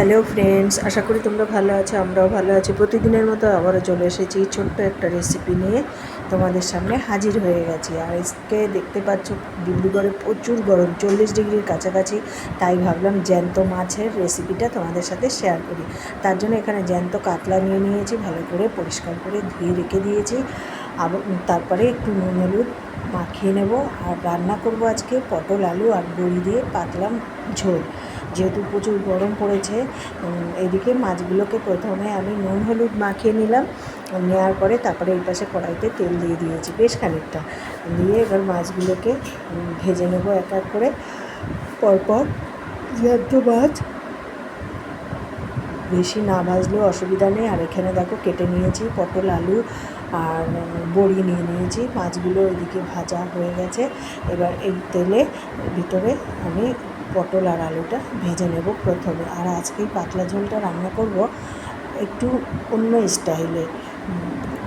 Hello friends, আশা করি তোমরা ভালো আছো, আমরাও ভালো আছি। প্রতিদিনের মতো আবারও চলে এসেছি ছোট্ট একটা রেসিপি নিয়ে তোমাদের সামনে হাজির হয়ে গেছি। আর আজকে দেখতে পাচ্ছ ডিব্রুগড়ে প্রচুর গরম, 40 ডিগ্রির কাছাকাছি। তাই ভাবলাম জ্যান্ত মাছের রেসিপিটা তোমাদের সাথে শেয়ার করি। তার জন্য এখানে জ্যান্ত কাতলা নিয়ে নিয়েছি, ভালো করে পরিষ্কার করে ধুয়ে রেখে দিয়েছি। আবার তারপরে একটু নুন হলুদ মাখিয়ে নেব। আর রান্না করব আজকে পটল আলু আর বড়ি দিয়ে পাতলা ঝোল। যেহেতু প্রচুর গরম পড়েছে, এদিকে মাছগুলোকে প্রথমে আমি নুন হলুদ মাখিয়ে নিলাম। নেওয়ার পরে তারপরে এই পাশে কড়াইতে তেল দিয়ে দিয়েছি বেশ খানিকটা, দিয়ে এবার মাছগুলোকে ভেজে নেব এক এক করে। পরপর জ্যান্ত মাছ বেশি না ভাজলেও অসুবিধা নেই। আর এখানে দেখো কেটে নিয়েছি পটল আলু আর বড়ি নিয়ে নিয়েছি। মাছগুলো ওইদিকে ভাজা হয়ে গেছে। এবার এই তেলে ভিতরে আমি পটল আর আলুটা ভেজে নেব প্রথমে। আর আজকেই পাতলা ঝোলটা রান্না করব একটু অন্য স্টাইলে,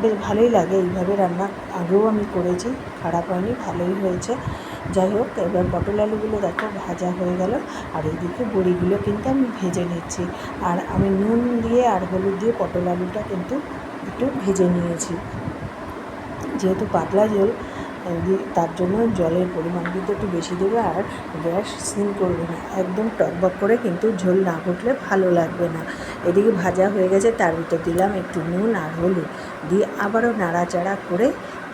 বেশ ভালোই লাগে এইভাবে রান্না। আগেও আমি করেছি, খারাপ হয়নি, ভালোই হয়েছে। যাই হোক, এবার পটল আলুগুলো দেখো ভাজা হয়ে গেল। আর এইদিকে বড়িগুলো কিন্তু আমি ভেজে নিচ্ছি। আর আমি নুন দিয়ে আর হলুদ দিয়ে পটল আলুটা কিন্তু একটু ভেজে নিয়েছি। যেহেতু পাতলা ঝোল, তার জন্য জলের পরিমাণ কিন্তু একটু বেশি দেবে। আর গ্যাস সিম করবে না, একদম টকবক করে কিন্তু ঝোল না ফুটলে ভালো লাগবে না। এদিকে ভাজা হয়ে গেছে, তার ভিতর দিলাম একটু নুন আর হলুদ দিয়ে আবারও নাড়াচাড়া করে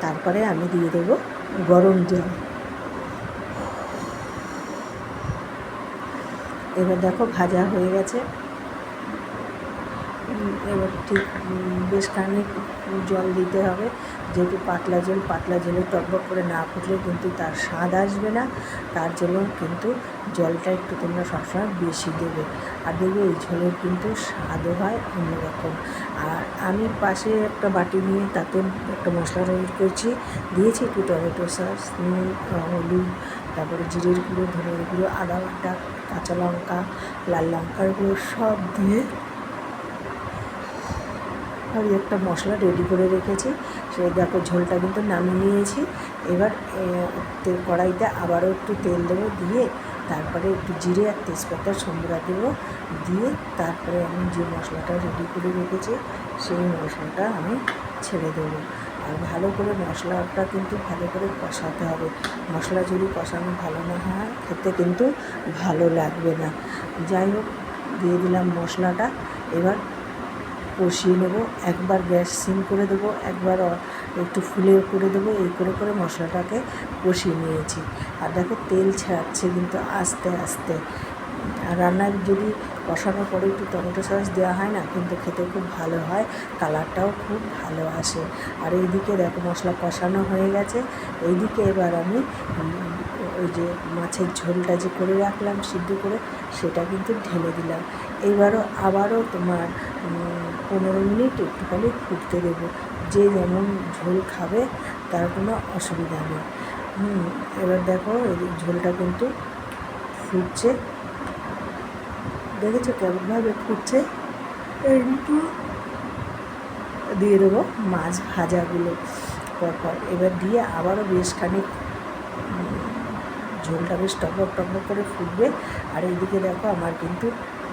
তারপরে আমি দিয়ে দেবো গরম জল। এবার দেখো ভাজা হয়ে গেছে। এবার ঠিক বেশ খানিক জল দিতে হবে, যেহেতু পাতলা ঝোলে টকবক করে না ফুটলে কিন্তু তার স্বাদ আসবে না। তার জন্য কিন্তু জলটা একটু তোমরা সবসময় বেশি দেবে। আর দেখবে এই ঝোলের কিন্তু স্বাদও হয় অন্যরকম। আর আমি পাশে একটা বাটি নিয়ে তাতে একটা মশলা তৈরি করছি। দিয়েছি একটু টমেটো সস, নুন, হলুদ, তারপরে জিরের গুঁড়ো, ধনের গুঁড়ো, আদা বাটা, কাঁচা লঙ্কা, লাল লঙ্কার গুঁড়ো সব দিয়ে আর একটা মশলা রেডি করে রেখেছি। সে দেখো ঝোলটা কিন্তু নামিয়ে নিয়েছি। এবার কড়াইতে আবারও একটু তেল দেবো, দিয়ে তারপরে একটু জিরে আর তেজপাতা সম্বরা দেবো, দিয়ে তারপরে আমি যে মশলাটা রেডি করে রেখেছি সেই মশলাটা আমি ছেড়ে দেবো। আর ভালো করে মশলাটা কিন্তু ভালো করে কষাতে হবে। মশলা যদি কষানো ভালো না হয় খেতে কিন্তু ভালো লাগবে না। যাই হোক, দিয়ে দিলাম মশলাটা। এবার কষিয়ে নেব। একবার গ্যাস সিম করে দেবো, একবার একটু ফুলে করে দেবো। এই করে করে মশলাটাকে কষিয়ে নিয়েছি। আর দেখো তেল ছাড়ছে কিন্তু আস্তে আস্তে। আর রান্নায় যদি কষানোর পরে একটু টমেটো সস দেওয়া হয় না, কিন্তু খেতে খুব ভালো হয়, কালারটাও খুব ভালো আসে। আর এইদিকে দেখো মশলা কষানো হয়ে গেছে। এইদিকে এবার আমি ওই যে মাছের ঝোলটা যে করে রাখলাম সিদ্ধ করে, সেটা কিন্তু ঢেলে দিলাম। এইবারও আবারও তোমার 15 মিনিট একটুখানি ফুটতে দেবো। যে যেমন ঝোল খাবে তার কোনো অসুবিধা নেই। এবার দেখো এই ঝোলটা কিন্তু ফুটছে, দেখেছো কেমনভাবে ফুটছে। একটু দিয়ে দেবো মাছ ভাজাগুলো পরপর। এবার দিয়ে আবারও বেশ খানিক ঝোলটা বেশ টকবক টকবক করে ফুটবে। আর এইদিকে দেখো আমার কিন্তু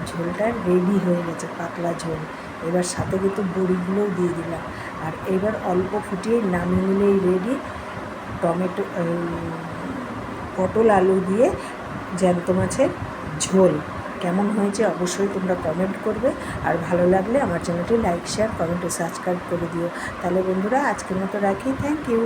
ঝোলটা রেডি হয়ে গেছে, পাতলা ঝোল। এবার সাথে কিন্তু বড়িগুলোও দিয়ে দিলাম। আর এবার অল্প ফুটিয়ে নামিয়ে নিলেই রেডি টমেটো পটল আলু দিয়ে জ্যান্ত মাছের ঝোল। কেমন হয়েছে অবশ্যই তোমরা কমেন্ট করবে। আর ভালো লাগলে আমার চ্যানেলটি লাইক, শেয়ার, কমেন্ট ও সাবস্ক্রাইব করে দিও। তাহলে বন্ধুরা আজকের মতো রাখি। Thank you.